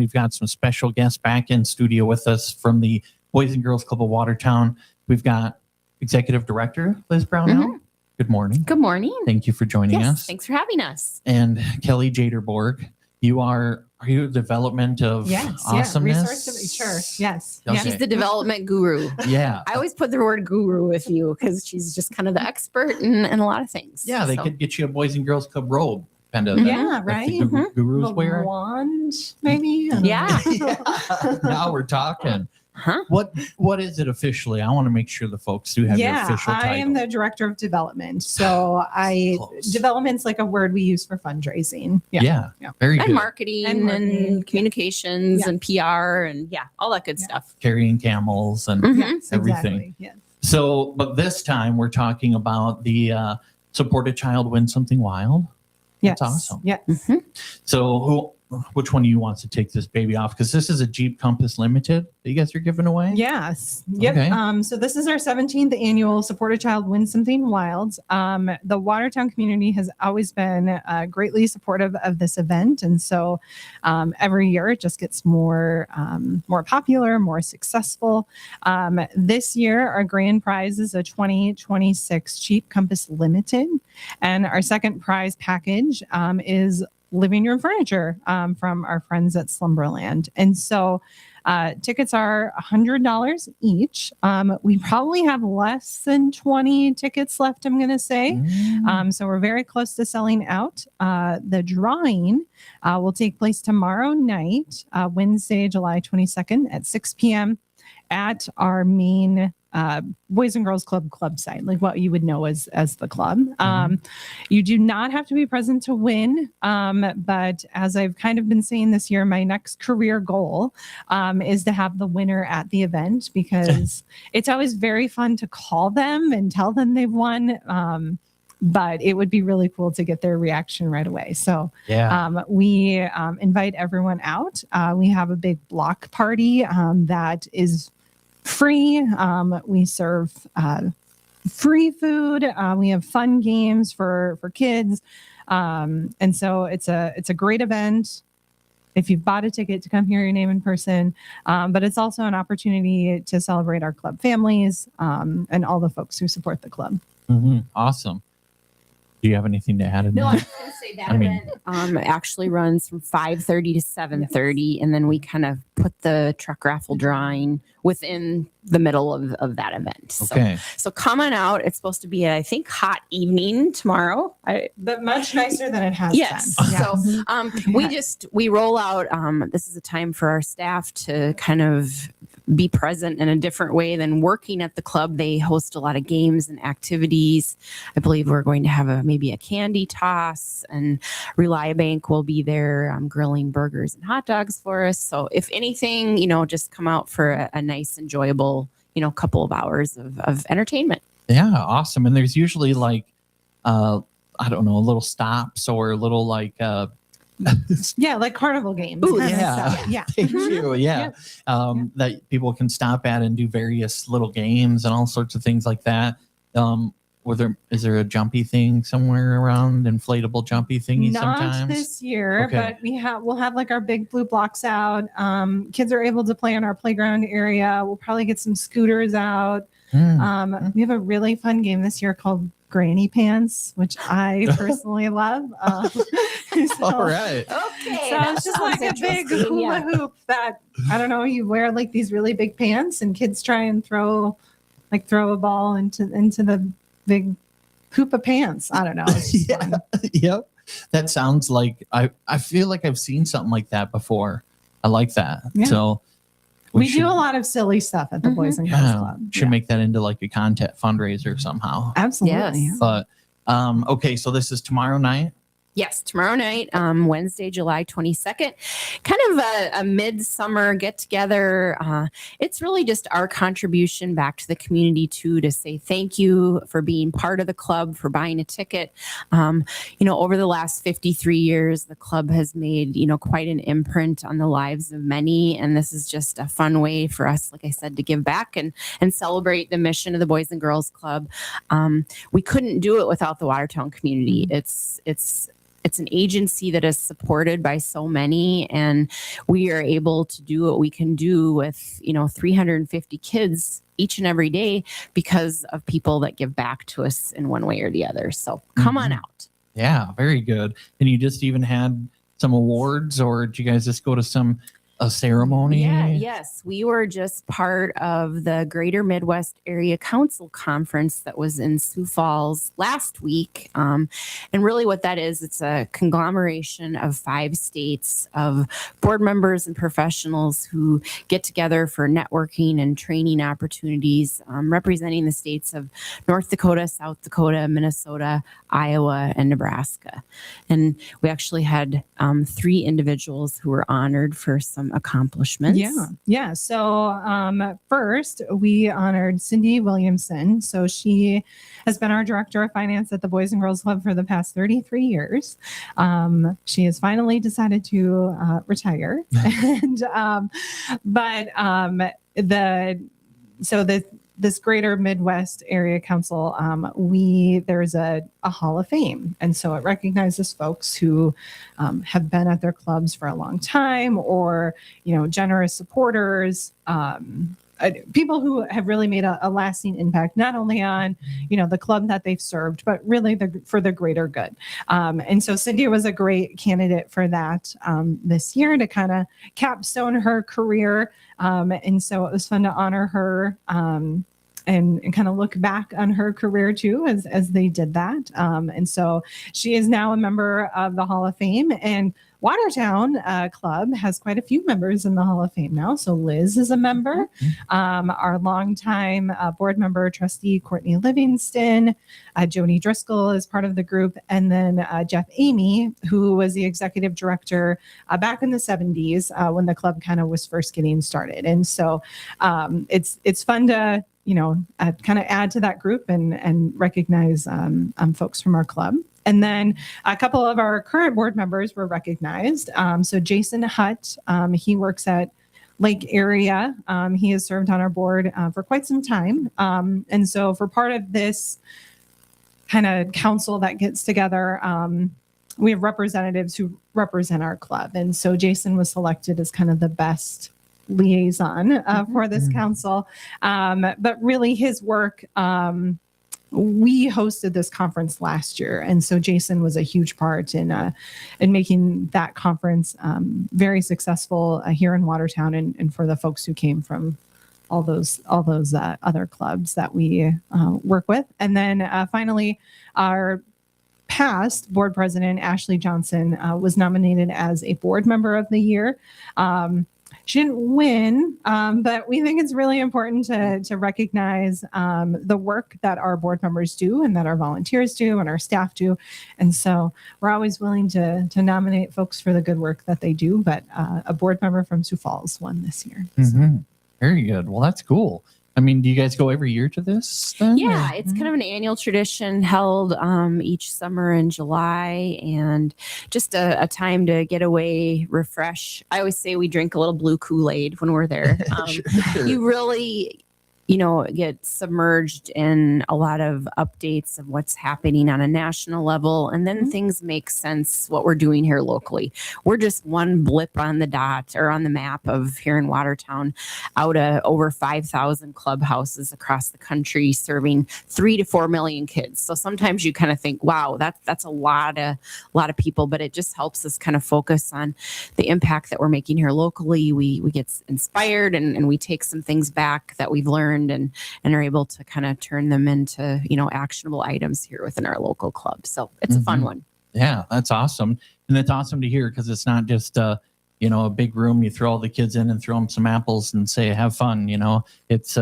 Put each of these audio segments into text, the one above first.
we've got some special guests back in studio with us from the Boys and Girls Club of Watertown. We've got Executive Director Liz Brownell. Good morning. Good morning. Thank you for joining us. Thanks for having us. And Kelly Jaderborg, are you development of awesomeness? Resource, yes. Okay. She's the development guru. Yeah. I always put the word guru with you because she's just kind of the expert in a lot of things. Yeah, they could get you a Boys and Girls Club robe. Kind of. Yeah, right. Gurus wear. Wand, maybe. Yeah. Now we're talking. Huh? What is it officially? I want to make sure the folks do have your official title. I am the director of development. So development's like a word we use for fundraising. Yeah. Very good. And marketing and communications and PR and all that good stuff. Carrying camels and everything. Exactly. Yes. So, but this time we're talking about the Support a Child Win Something Wild. Yes. That's awesome. Yes. So which one of you wants to take this baby off? Because this is a Jeep Compass Limited that you guys are giving away. Yes. Yep. Okay. So this is our 17th annual Support a Child Win Something Wild. The Watertown community has always been greatly supportive of this event. And so every year it just gets more popular, more successful. This year, our grand prize is a 2026 Jeep Compass Limited. And our second prize package is living room furniture from our friends at Slumberland. And so tickets are $100 each. We probably have less than 20 tickets left, I'm going to say. So we're very close to selling out. The drawing will take place tomorrow night, Wednesday, July 22nd at 6 p.m. at our main Boys and Girls Club site, like what you would know as the club. You do not have to be present to win. But as I've kind of been saying this year, my next career goal is to have the winner at the event, because it's always very fun to call them and tell them they've won. But it would be really cool to get their reaction right away. So we invite everyone out. We have a big block party that is free. We serve free food. We have fun games for kids. And so it's a great event if you've bought a ticket to come hear your name in person. But it's also an opportunity to celebrate our club families and all the folks who support the club. Awesome. Do you have anything to add? No, I was going to say that event actually runs from 5:30 to 7:30, and then we kind of put the truck raffle drawing within the middle of that event. So come on out. It's supposed to be I think, hot evening tomorrow. But much nicer than it has been. So we roll out. This is a time for our staff to kind of be present in a different way than working at the club. They host a lot of games and activities. I believe we're going to have maybe a candy toss, and Reliabank will be there grilling burgers and hot dogs for us. So if anything, just come out for a nice, enjoyable, couple of hours of entertainment. Yeah, awesome. And there's usually like, I don't know, little stops or little like, like carnival games. Ooh, Thank you. That people can stop at and do various little games and all sorts of things like that. Is there a jumpy thing somewhere around? Inflatable jumpy thingy sometimes? Not this year, but we'll have like our big blue blocks out. Kids are able to play in our playground area. We'll probably get some scooters out. We have a really fun game this year called Granny Pants, which I personally love. All right. Okay. So it's just like a big hula hoop that, I don't know, you wear like these really big pants and kids try and throw a ball into the big hoop of pants. I don't know. Fun. Yep. That sounds like, I feel like I've seen something like that before. I like that. Yeah. So we do a lot of silly stuff at the Boys and Girls Club. Should make that into like a content fundraiser somehow. Absolutely. Yes. But okay, so this is tomorrow night. Yes, tomorrow night, Wednesday, July 22nd, kind of a midsummer get together. It's really just our contribution back to the community too, to say thank you for being part of the club, for buying a ticket. Over the last 53 years, the club has made, quite an imprint on the lives of many. And this is just a fun way for us, like I said, to give back and celebrate the mission of the Boys and Girls Club. We couldn't do it without the Watertown community. It's it's an agency that is supported by so many, and we are able to do what we can do with 350 kids each and every day because of people that give back to us in one way or the other. So come on out. Yeah, very good. And you just even had some awards, or did you guys just go to a ceremony? Yes. We were just part of the Greater Midwest Area Council Conference that was in Sioux Falls last week. And really what that is, it's a conglomeration of 5 states of board members and professionals who get together for networking and training opportunities, representing the states of North Dakota, South Dakota, Minnesota, Iowa, and Nebraska. And we actually had 3 individuals who were honored for some accomplishments. Yeah. So first, we honored Cindy Williamson. So she has been our director of finance at the Boys and Girls Club for the past 33 years. She has finally decided to retire. This Greater Midwest Area Council, there's a Hall of Fame. And so it recognizes folks who have been at their clubs for a long time, or, generous supporters, people who have really made a lasting impact, not only on, the club that they've served, but really for the greater good. And so Cindy was a great candidate for that this year to kind of capstone her career. And so it was fun to honor her and kind of look back on her career too, as they did that. And so she is now a member of the Hall of Fame, and Watertown Club has quite a few members in the Hall of Fame now. So Liz is a member. Our longtime board member, trustee Courtney Livingston, Joni Driscoll is part of the group, and then Jeff Amy, who was the executive director back in the 70s when the club kind of was first getting started. And so it's fun to kind of add to that group and recognize folks from our club. And then a couple of our current board members were recognized. So Jason Hutt, he works at Lake Area. He has served on our board for quite some time. And so for part of this kind of council that gets together, we have representatives who represent our club. And so Jason was selected as kind of the best liaison for this council. But really his work, we hosted this conference last year. And so Jason was a huge part in making that conference very successful here in Watertown, and for the folks who came from all those other clubs that we work with. And then finally, our past board president, Ashley Johnson, was nominated as a board member of the year. She didn't win, but we think it's really important to recognize the work that our board members do, and that our volunteers do, and our staff do. And so we're always willing to nominate folks for the good work that they do. But a board member from Sioux Falls won this year. So. Very good. Well, that's cool. I mean, do you guys go every year to this then? Yeah, it's kind of an annual tradition held each summer in July, and just a time to get away, refresh. I always say we drink a little blue Kool-Aid when we're there. Sure. You really, get submerged in a lot of updates of what's happening on a national level, and then things make sense what we're doing here locally. We're just one blip on the dot or on the map of here in Watertown, out of over 5,000 clubhouses across the country, serving 3 to 4 million kids. So sometimes you kind of think, wow, that's a lot of people, but it just helps us kind of focus on the impact that we're making here locally. We get inspired, and we take some things back that we've learned and are able to kind of turn them into, actionable items here within our local club. So it's a fun one. Yeah, that's awesome. And it's awesome to hear, because it's not just, a big room. You throw all the kids in and throw them some apples and say, have fun. It's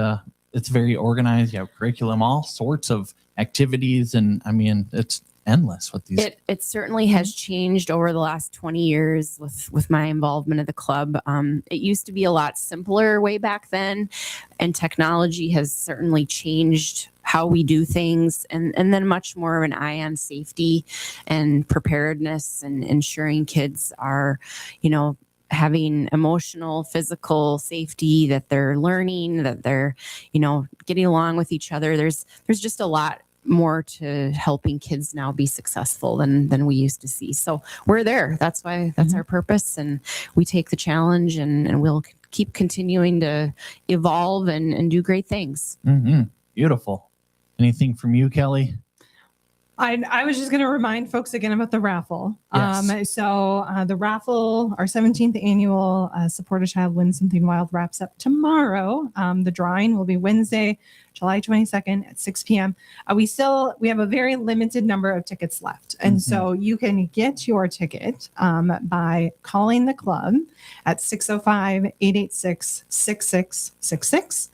very organized. You have curriculum, all sorts of activities. And I mean, it's endless with these. It certainly has changed over the last 20 years with my involvement of the club. It used to be a lot simpler way back then, and technology has certainly changed how we do things, and then much more of an eye on safety and preparedness, and ensuring kids are, having emotional, physical safety, that they're learning, that they're, getting along with each other. There's just a lot more to helping kids now be successful than we used to see. So we're there. That's why that's our purpose, and we take the challenge, and we'll keep continuing to evolve and do great things. Beautiful. Anything from you, Kelly? I was just going to remind folks again about the raffle. Yes. So the raffle, our 17th annual Support a Child Win Something Wild, wraps up tomorrow. The drawing will be Wednesday, July 22nd at 6 p.m. We have a very limited number of tickets left. And so you can get your ticket by calling the club at 605-886-6666.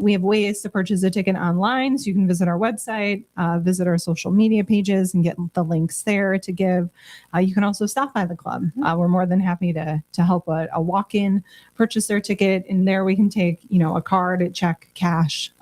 We have ways to purchase a ticket online. So you can visit our website, visit our social media pages, and get the links there to give. You can also stop by the club. We're more than happy to help a walk-in purchase their ticket. And there we can take, a card, a check, cash.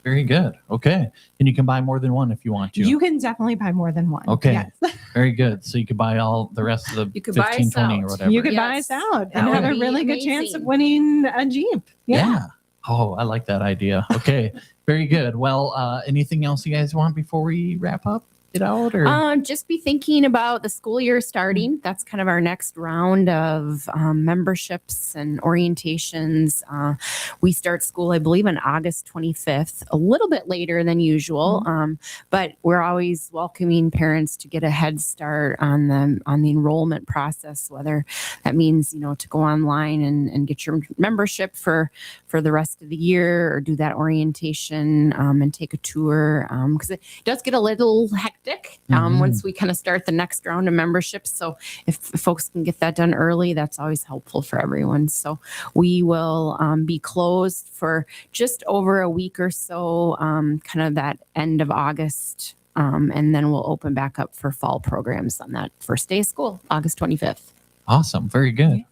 Very good. Okay. And you can buy more than one if you want to. You can definitely buy more than one. Okay. Yes. Very good. So you could buy all the rest of the You could buy 15, us 20 or out. whatever. You could buy Yes. us out That and have would a be really good chance of amazing. winning a Jeep. Yeah. Oh, I like that idea. Okay. Very good. Well, anything else you guys want before we wrap up? Get out or Just be thinking about the school year starting. That's kind of our next round of memberships and orientations. We start school, I believe, on August 25th, a little bit later than usual. But we're always welcoming parents to get a head start on the enrollment process, whether that means, to go online and get your membership for the rest of the year, or do that orientation and take a tour. Because it does get a little hectic once we kind of start the next round of memberships. So if folks can get that done early, that's always helpful for everyone. So we will be closed for just over a week or so, kind of that end of August. And then we'll open back up for fall programs on that first day of school, August 25th. awesome. Very good.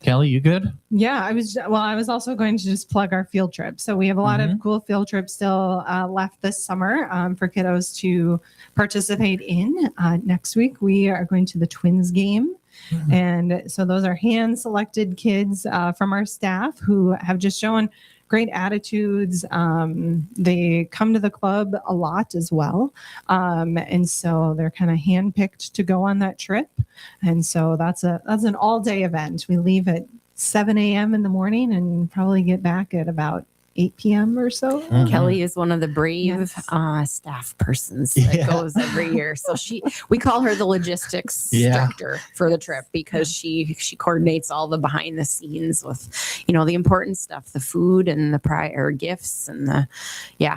Kelly, you good? Yeah, I was also going to just plug our field trip. So we have a lot of cool field trips still left this summer for kiddos to participate in. Next week, we are going to the Twins game. And so those are hand-selected kids from our staff who have just shown great attitudes. They come to the club a lot as well. And so they're kind of handpicked to go on that trip. And so that's an all-day event. We leave at 7 a.m. in the morning and probably get back at about 8 p.m. or so. Kelly is one of the brave staff persons that goes every year. So we call her the logistics director for the trip, because she coordinates all the behind the scenes with, the important stuff, the food and the prior gifts and the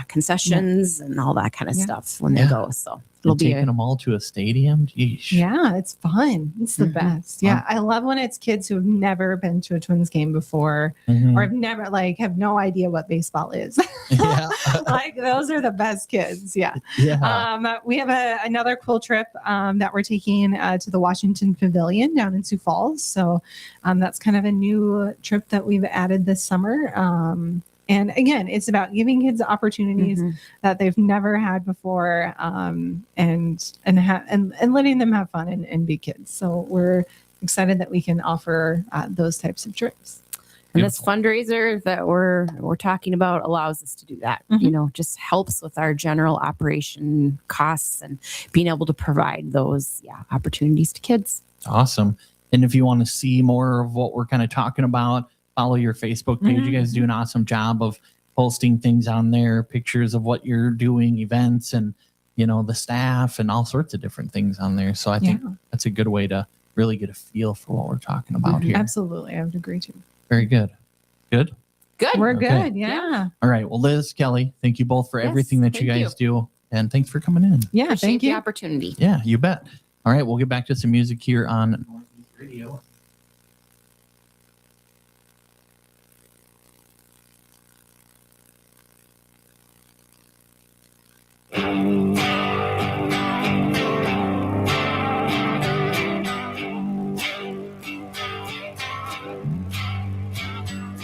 concessions and all that kind of stuff when they go. So it'll be taking them all to a stadium. Jeez. Yeah, it's fun. It's the best. Yeah, I love when it's kids who have never been to a Twins game before, or have never have no idea what baseball is. Those are the best kids. Yeah. We have another cool trip that we're taking to the Washington Pavilion down in Sioux Falls. So that's kind of a new trip that we've added this summer. And again, it's about giving kids opportunities that they've never had before, and letting them have fun and be kids. So we're excited that we can offer those types of trips. And this fundraiser that we're talking about allows us to do that. Just helps with our general operation costs and being able to provide those opportunities to kids. Awesome. And if you want to see more of what we're kind of talking about, follow your Facebook page. You guys do an awesome job of posting things on there, pictures of what you're doing, events, and the staff and all sorts of different things on there. So I think that's a good way to really get a feel for what we're talking about here. Absolutely. I would agree too. Very good. Good? Good. We're Okay. good. Yeah. All right. Well, Liz, Kelly, thank you both for everything that you thank guys do. And thanks for coming in. Yeah. Appreciate Thank the you. opportunity. Yeah, you bet. All right. We'll get back to some music here on Northeast Radio.